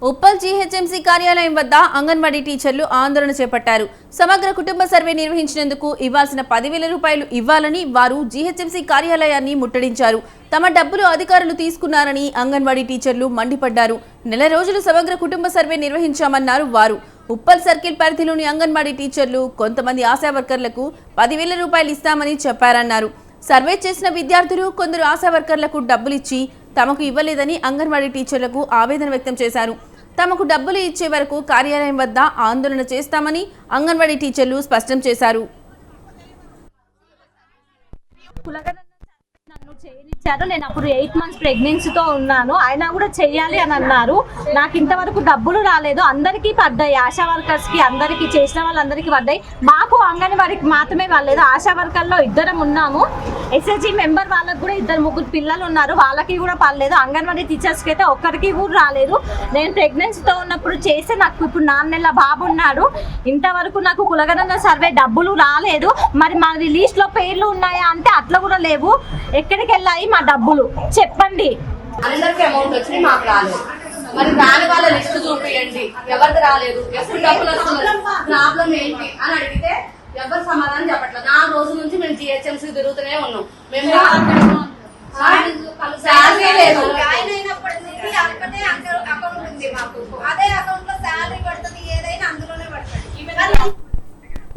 Uppal GHMC కార్యాలయం వద్ద అంగన్వాడీ టీచర్లు ఆందోళన చేపట్టారు. సమగ్ర కుటుంబ సర్వే నిర్వహించినందుకు ఇవ్వాల్సిన 10,000 రూపాయలు ఇవ్వాలని వారు జీహెచ్ఎంసీ కార్యాలయాన్ని ముట్టడించారు. తమ డబ్బులు అధికారులు తీసుకున్నారని అంగన్వాడీ టీచర్లు మండిపడ్డారు. నెల రోజులు సమగ్ర కుటుంబ సర్వే నిర్వహించామన్నారు వారు. ఉప్పల్ సర్కిల్ పరిధిలోని అంగన్వాడీ టీచర్లు కొంతమంది ఆశా వర్కర్లకు 10,000 రూపాయలు ఇస్తామని చెప్పారన్నారు. సర్వే చేసిన విద్యార్థులు కొందరు ఆశా వర్కర్లకు డబ్బులిచ్చి తమకు ఇవ్వలేదని అంగన్వాడీ టీచర్లకు ఆవేదన వ్యక్తం చేశారు. తమకు డబ్బులు ఇచ్చే వరకు కార్యాలయం వద్ద ఆందోళన చేస్తామని అంగన్వాడీ టీచర్లు స్పష్టం చేశారు. నన్ను చేయనిచ్చారు. నేను అప్పుడు 8 months ప్రెగ్నెన్సీతో ఉన్నాను. అయినా కూడా చెయ్యాలి అని అన్నారు. నాకు ఇంతవరకు డబ్బులు రాలేదు. అందరికీ పడ్డాయి, ఆశా వర్కర్స్కి అందరికీ, చేసిన వాళ్ళందరికీ పడ్డాయి. మాకు అంగన్వాడీకి మాత్రమే వాళ్ళలేదు. ఆశా వర్కర్లో 2 ఉన్నాము. ఎస్ఎస్జీ మెంబర్ వాళ్ళకు కూడా 2-3 పిల్లలు ఉన్నారు, వాళ్ళకి కూడా పడలేదు. అంగన్వాడీ టీచర్స్కి అయితే ఒక్కరికి కూడా రాలేదు. నేను ప్రెగ్నెన్సీతో ఉన్నప్పుడు చేస్తే నాకు ఇప్పుడు 4 నెలల బాబు ఉన్నాడు. ఇంతవరకు నాకు కులగణన సర్వే డబ్బులు రాలేదు. మరి మా లిస్ట్లో పేర్లు ఉన్నాయా అంటే అట్లా కూడా లేవు. ఎక్కడికి వెళ్ళాయి మా డబ్బులు చెప్పండి. అందరికి అమౌంట్ వచ్చింది, మాకు రాలేదు. మరి రాని వాళ్ళ లిస్ట్ చూపించండి, ఎవరికి రాలేదు, ఎప్పుడు డబ్బులు వస్తున్నారు, ప్రాబ్లం ఏంటి అని అడిగితే ఎవరు సమాధానం చెప్పట్లేదు. 4 రోజుల నుంచి మేము జిహెచ్ఎంసీ తిరుగుతూనే ఉన్నాం. మేము శాలరీ లేదు. జాయిన్ అయినప్పటి నుంచి అక్కడే అకౌంట్ ఉంది మాకు. అదే అకౌంట్ లో శాలరీ పడుతుంది, ఏదైనా అందులోనే పడుతుంది.